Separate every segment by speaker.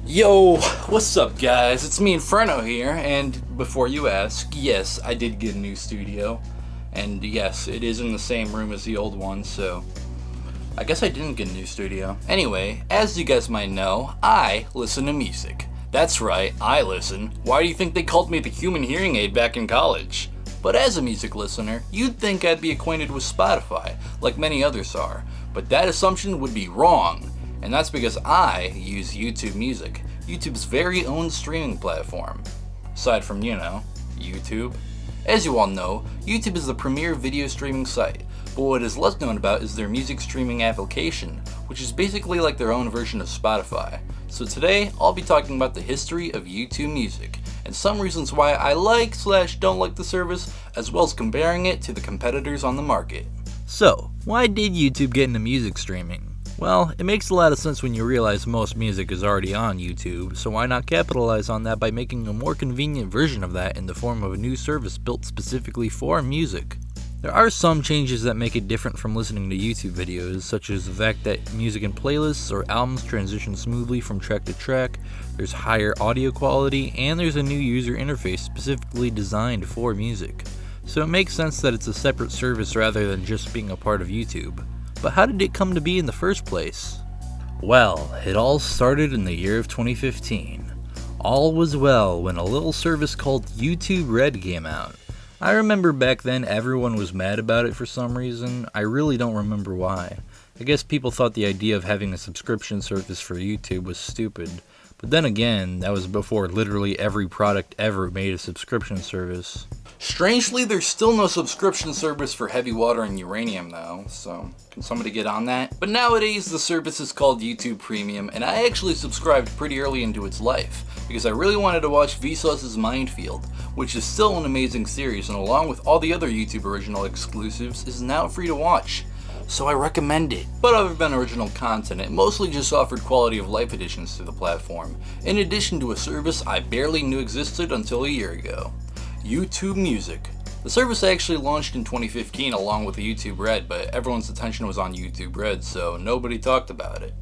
Speaker 1: Yo, what's up guys? It's me Inferno here, and before you ask, yes, I did get a new studio. And yes, it is in the same room as the old one, so I guess I didn't get a new studio. Anyway, as you guys might know, I listen to music. That's right, I listen. Why do you think they called me the human hearing aid back in college? But as a music listener, you'd think I'd be acquainted with Spotify, like many others are. But that assumption would be wrong. And that's because I use YouTube Music, YouTube's very own streaming platform. Aside from, YouTube. As you all know, YouTube is the premier video streaming site, but what is less known about is their music streaming application, which is basically like their own version of Spotify. So today, I'll be talking about the history of YouTube Music, and some reasons why I like/don't like the service, as well as comparing it to the competitors on the market.
Speaker 2: So, why did YouTube get into music streaming? Well, it makes a lot of sense when you realize most music is already on YouTube, so why not capitalize on that by making a more convenient version of that in the form of a new service built specifically for music? There are some changes that make it different from listening to YouTube videos, such as the fact that music and playlists or albums transition smoothly from track to track, there's higher audio quality, and there's a new user interface specifically designed for music. So it makes sense that it's a separate service rather than just being a part of YouTube. But how did it come to be in the first place? Well, it all started in the year of 2015. All was well when a little service called YouTube Red came out. I remember back then everyone was mad about it for some reason. I really don't remember why. I guess people thought the idea of having a subscription service for YouTube was stupid. But then again, that was before literally every product ever made a subscription service.
Speaker 1: Strangely, there's still no subscription service for heavy water and uranium though, so can somebody get on that? But nowadays the service is called YouTube Premium, and I actually subscribed pretty early into its life, because I really wanted to watch Vsauce's Minefield, which is still an amazing series and along with all the other YouTube original exclusives is now free to watch. So I recommend it. But other than original content, it mostly just offered quality of life additions to the platform, in addition to a service I barely knew existed until a year ago. YouTube Music. The service actually launched in 2015 along with the YouTube Red, but everyone's attention was on YouTube Red, so nobody talked about it.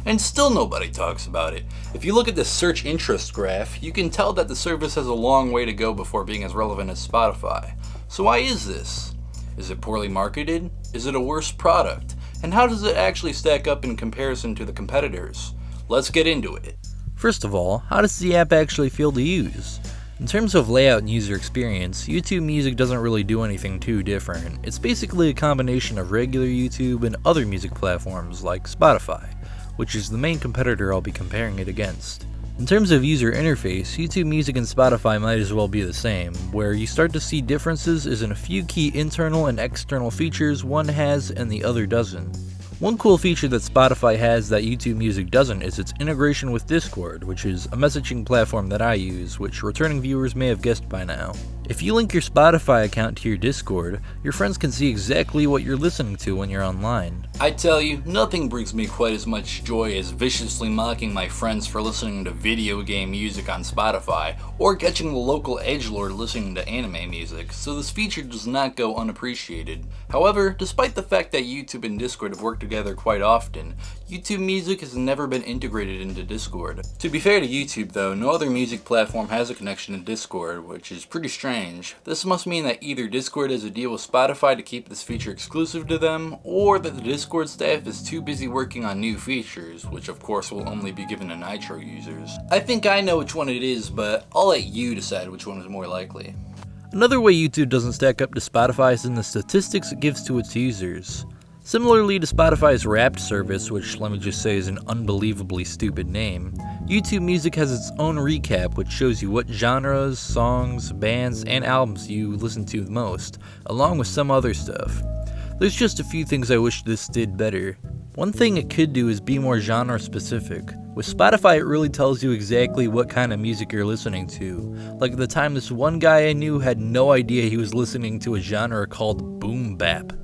Speaker 1: And still nobody talks about it. If you look at the search interest graph, you can tell that the service has a long way to go before being as relevant as Spotify. So why is this? Is it poorly marketed? Is it a worse product? And how does it actually stack up in comparison to the competitors? Let's get into it.
Speaker 2: First of all, how does the app actually feel to use? In terms of layout and user experience, YouTube Music doesn't really do anything too different. It's basically a combination of regular YouTube and other music platforms like Spotify, which is the main competitor I'll be comparing it against. In terms of user interface, YouTube Music and Spotify might as well be the same. Where you start to see differences is in a few key internal and external features one has and the other doesn't. One cool feature that Spotify has that YouTube Music doesn't is its integration with Discord, which is a messaging platform that I use, which returning viewers may have guessed by now. If you link your Spotify account to your Discord, your friends can see exactly what you're listening to when you're online.
Speaker 1: I tell you, nothing brings me quite as much joy as viciously mocking my friends for listening to video game music on Spotify, or catching the local edgelord listening to anime music, so this feature does not go unappreciated. However, despite the fact that YouTube and Discord have worked together quite often, YouTube Music has never been integrated into Discord. To be fair to YouTube though, no other music platform has a connection to Discord, which is pretty strange. This must mean that either Discord has a deal with Spotify to keep this feature exclusive to them, or that the Discord staff is too busy working on new features, which of course will only be given to Nitro users. I think I know which one it is, but I'll let you decide which one is more likely.
Speaker 2: Another way YouTube doesn't stack up to Spotify is in the statistics it gives to its users. Similarly to Spotify's Wrapped service, which let me just say is an unbelievably stupid name, YouTube Music has its own recap which shows you what genres, songs, bands, and albums you listen to the most, along with some other stuff. There's just a few things I wish this did better. One thing it could do is be more genre specific. With Spotify it really tells you exactly what kind of music you're listening to. Like at the time this one guy I knew had no idea he was listening to a genre called boom bap.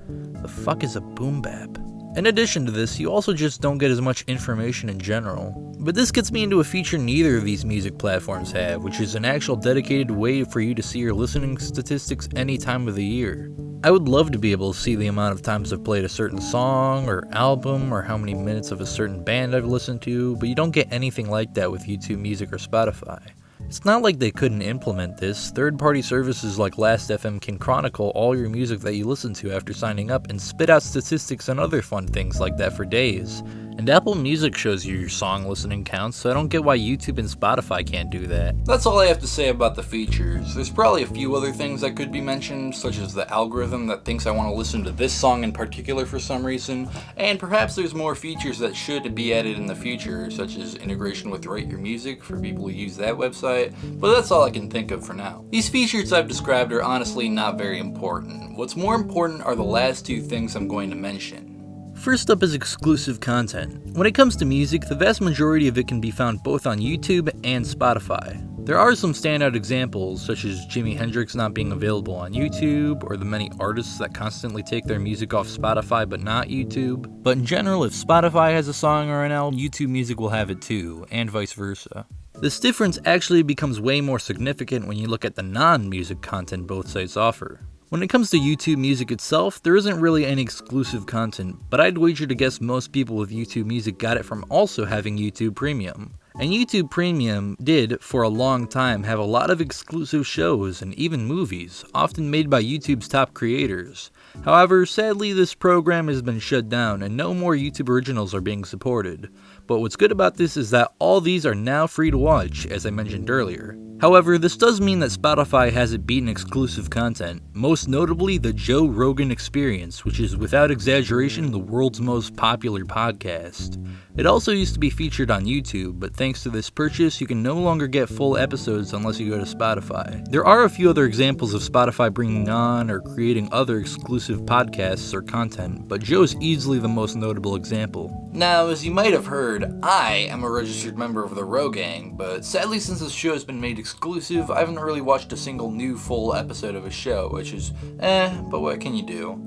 Speaker 2: The fuck is a boom bap? In addition to this, you also just don't get as much information in general. But this gets me into a feature neither of these music platforms have, which is an actual dedicated way for you to see your listening statistics any time of the year. I would love to be able to see the amount of times I've played a certain song or album or how many minutes of a certain band I've listened to, but you don't get anything like that with YouTube Music or Spotify. It's not like they couldn't implement this. Third-party services like Last.fm can chronicle all your music that you listen to after signing up and spit out statistics and other fun things like that for days. And Apple Music shows you your song listening counts, so I don't get why YouTube and Spotify can't do that.
Speaker 1: That's all I have to say about the features. There's probably a few other things that could be mentioned, such as the algorithm that thinks I want to listen to this song in particular for some reason, and perhaps there's more features that should be added in the future, such as integration with Write Your Music for people who use that website, but that's all I can think of for now. These features I've described are honestly not very important. What's more important are the last two things I'm going to mention.
Speaker 2: First up is exclusive content. When it comes to music, the vast majority of it can be found both on YouTube and Spotify. There are some standout examples, such as Jimi Hendrix not being available on YouTube, or the many artists that constantly take their music off Spotify but not YouTube. But in general, if Spotify has a song or an album, YouTube Music will have it too, and vice versa. This difference actually becomes way more significant when you look at the non-music content both sites offer. When it comes to YouTube Music itself, there isn't really any exclusive content, but I'd wager to guess most people with YouTube Music got it from also having YouTube Premium. And YouTube Premium did, for a long time, have a lot of exclusive shows and even movies, often made by YouTube's top creators. However, sadly this program has been shut down and no more YouTube originals are being supported. But what's good about this is that all these are now free to watch, as I mentioned earlier. However, this does mean that Spotify hasn't beaten exclusive content, most notably the Joe Rogan Experience, which is without exaggeration the world's most popular podcast. It also used to be featured on YouTube, but thanks to this purchase, you can no longer get full episodes unless you go to Spotify. There are a few other examples of Spotify bringing on or creating other exclusive podcasts or content, but Joe's easily the most notable example.
Speaker 1: Now, as you might have heard, I am a registered member of the Rogang, but sadly since this show has been made exclusive, I haven't really watched a single new full episode of a show, which is but what can you do?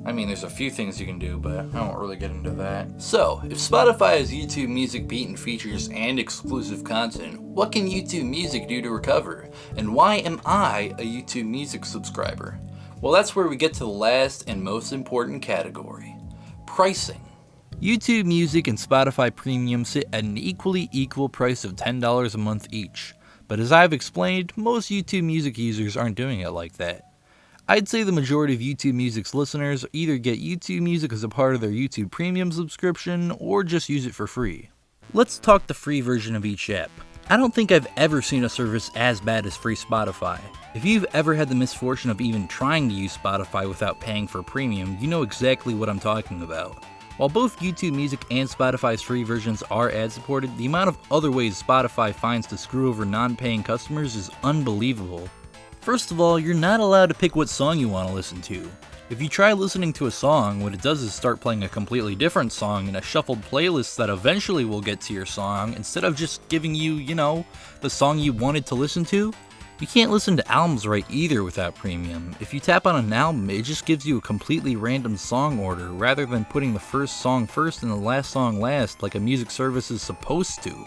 Speaker 1: I mean, there's a few things you can do, but I won't really get into that. So, if Spotify has YouTube Music beaten features and exclusive content, what can YouTube Music do to recover? And why am I a YouTube Music subscriber? Well, that's where we get to the last and most important category: pricing.
Speaker 2: YouTube Music and Spotify Premium sit at an equal price of $10 a month each. But as I've explained, most YouTube Music users aren't doing it like that. I'd say the majority of YouTube Music's listeners either get YouTube Music as a part of their YouTube Premium subscription or just use it for free. Let's talk the free version of each app. I don't think I've ever seen a service as bad as free Spotify. If you've ever had the misfortune of even trying to use Spotify without paying for premium, you know exactly what I'm talking about. While both YouTube Music and Spotify's free versions are ad-supported, the amount of other ways Spotify finds to screw over non-paying customers is unbelievable. First of all, you're not allowed to pick what song you want to listen to. If you try listening to a song, what it does is start playing a completely different song in a shuffled playlist that eventually will get to your song, instead of just giving you, the song you wanted to listen to. You can't listen to albums right either without premium. If you tap on an album, it just gives you a completely random song order, rather than putting the first song first and the last song last like a music service is supposed to.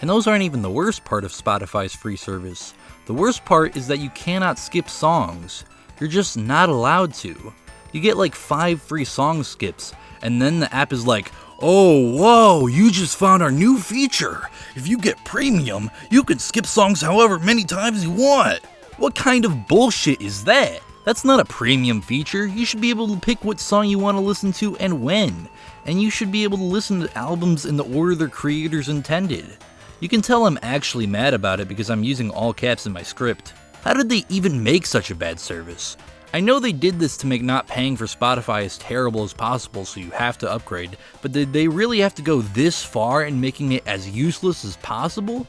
Speaker 2: And those aren't even the worst part of Spotify's free service. The worst part is that you cannot skip songs. You're just not allowed to. You get like 5 free song skips, and then the app is like, "Oh, whoa, you just found our new feature. If you get premium, you can skip songs however many times you want." What kind of bullshit is that? That's not a premium feature. You should be able to pick what song you want to listen to and when. And you should be able to listen to albums in the order their creators intended. You can tell I'm actually mad about it because I'm using all caps in my script. How did they even make such a bad service? I know they did this to make not paying for Spotify as terrible as possible, so you have to upgrade, but did they really have to go this far in making it as useless as possible?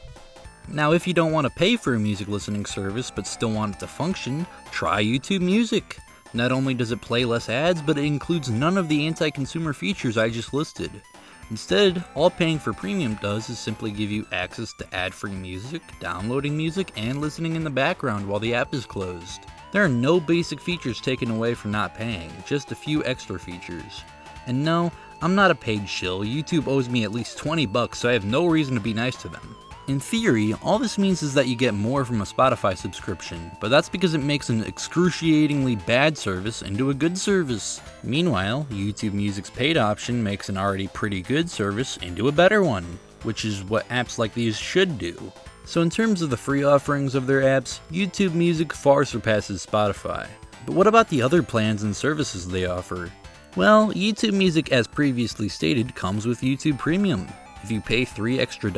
Speaker 2: Now, if you don't want to pay for a music listening service but still want it to function, try YouTube Music. Not only does it play less ads, but it includes none of the anti-consumer features I just listed. Instead, all paying for premium does is simply give you access to ad-free music, downloading music, and listening in the background while the app is closed. There are no basic features taken away for not paying, just a few extra features. And no, I'm not a paid shill. YouTube owes me at least $20, so I have no reason to be nice to them. In theory, all this means is that you get more from a Spotify subscription, but that's because it makes an excruciatingly bad service into a good service. Meanwhile, YouTube Music's paid option makes an already pretty good service into a better one, which is what apps like these should do. So in terms of the free offerings of their apps, YouTube Music far surpasses Spotify. But what about the other plans and services they offer? Well, YouTube Music, as previously stated, comes with YouTube Premium. If you pay $3 extra,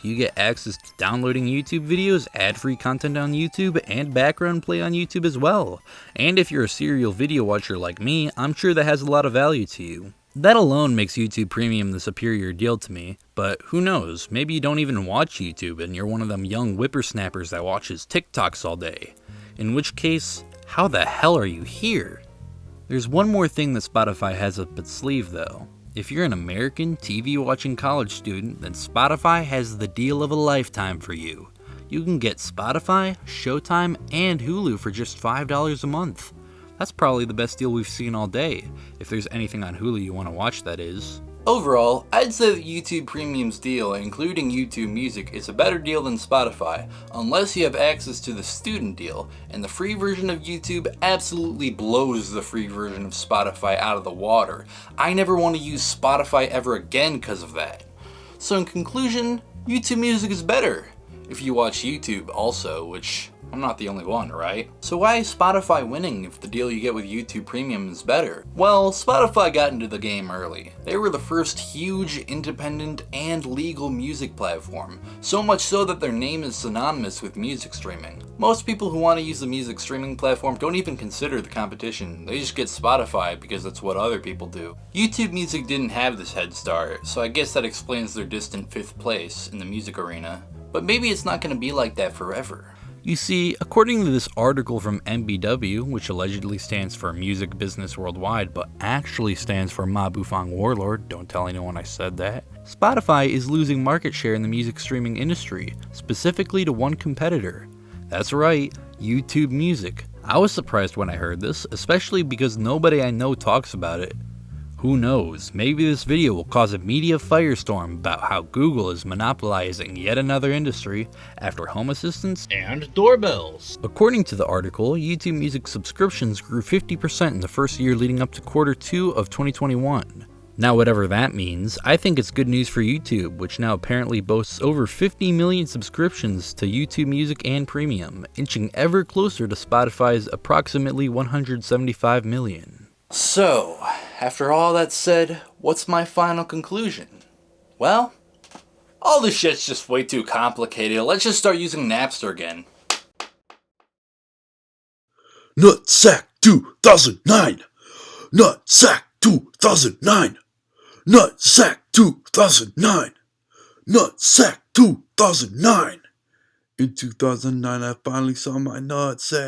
Speaker 2: you get access to downloading YouTube videos, ad-free content on YouTube, and background play on YouTube as well. And if you're a serial video watcher like me, I'm sure that has a lot of value to you. That alone makes YouTube Premium the superior deal to me, but who knows, maybe you don't even watch YouTube and you're one of them young whippersnappers that watches TikToks all day. In which case, how the hell are you here? There's one more thing that Spotify has up its sleeve though. If you're an American TV watching college student, then Spotify has the deal of a lifetime for you. You can get Spotify, Showtime, and Hulu for just $5 a month. That's probably the best deal we've seen all day, if there's anything on Hulu you want to watch, that is.
Speaker 1: Overall, I'd say that YouTube Premium's deal, including YouTube Music, is a better deal than Spotify, unless you have access to the student deal, and the free version of YouTube absolutely blows the free version of Spotify out of the water. I never want to use Spotify ever again because of that. So in conclusion, YouTube Music is better. If you watch YouTube also, which I'm not the only one, right? So why is Spotify winning if the deal you get with YouTube Premium is better? Well, Spotify got into the game early. They were the first huge, independent, and legal music platform, so much so that their name is synonymous with music streaming. Most people who want to use the music streaming platform don't even consider the competition, they just get Spotify because that's what other people do. YouTube Music didn't have this head start, so I guess that explains their distant 5th place in the music arena. But maybe it's not going to be like that forever.
Speaker 2: You see, according to this article from MBW, which allegedly stands for Music Business Worldwide, but actually stands for Ma Bufang Warlord, don't tell anyone I said that, Spotify is losing market share in the music streaming industry, specifically to one competitor. That's right, YouTube Music. I was surprised when I heard this, especially because nobody I know talks about it. Who knows, maybe this video will cause a media firestorm about how Google is monopolizing yet another industry after home assistants and doorbells. According to the article, YouTube Music subscriptions grew 50% in the first year leading up to Q2 of 2021. Now whatever that means, I think it's good news for YouTube, which now apparently boasts over 50 million subscriptions to YouTube Music and Premium, inching ever closer to Spotify's approximately 175 million.
Speaker 1: So, after all that said, what's my final conclusion? Well, all this shit's just way too complicated. Let's just start using Napster again.
Speaker 3: Nutsack 2009! Nutsack 2009! Nutsack 2009! Nutsack 2009! In 2009 I finally saw my nutsack.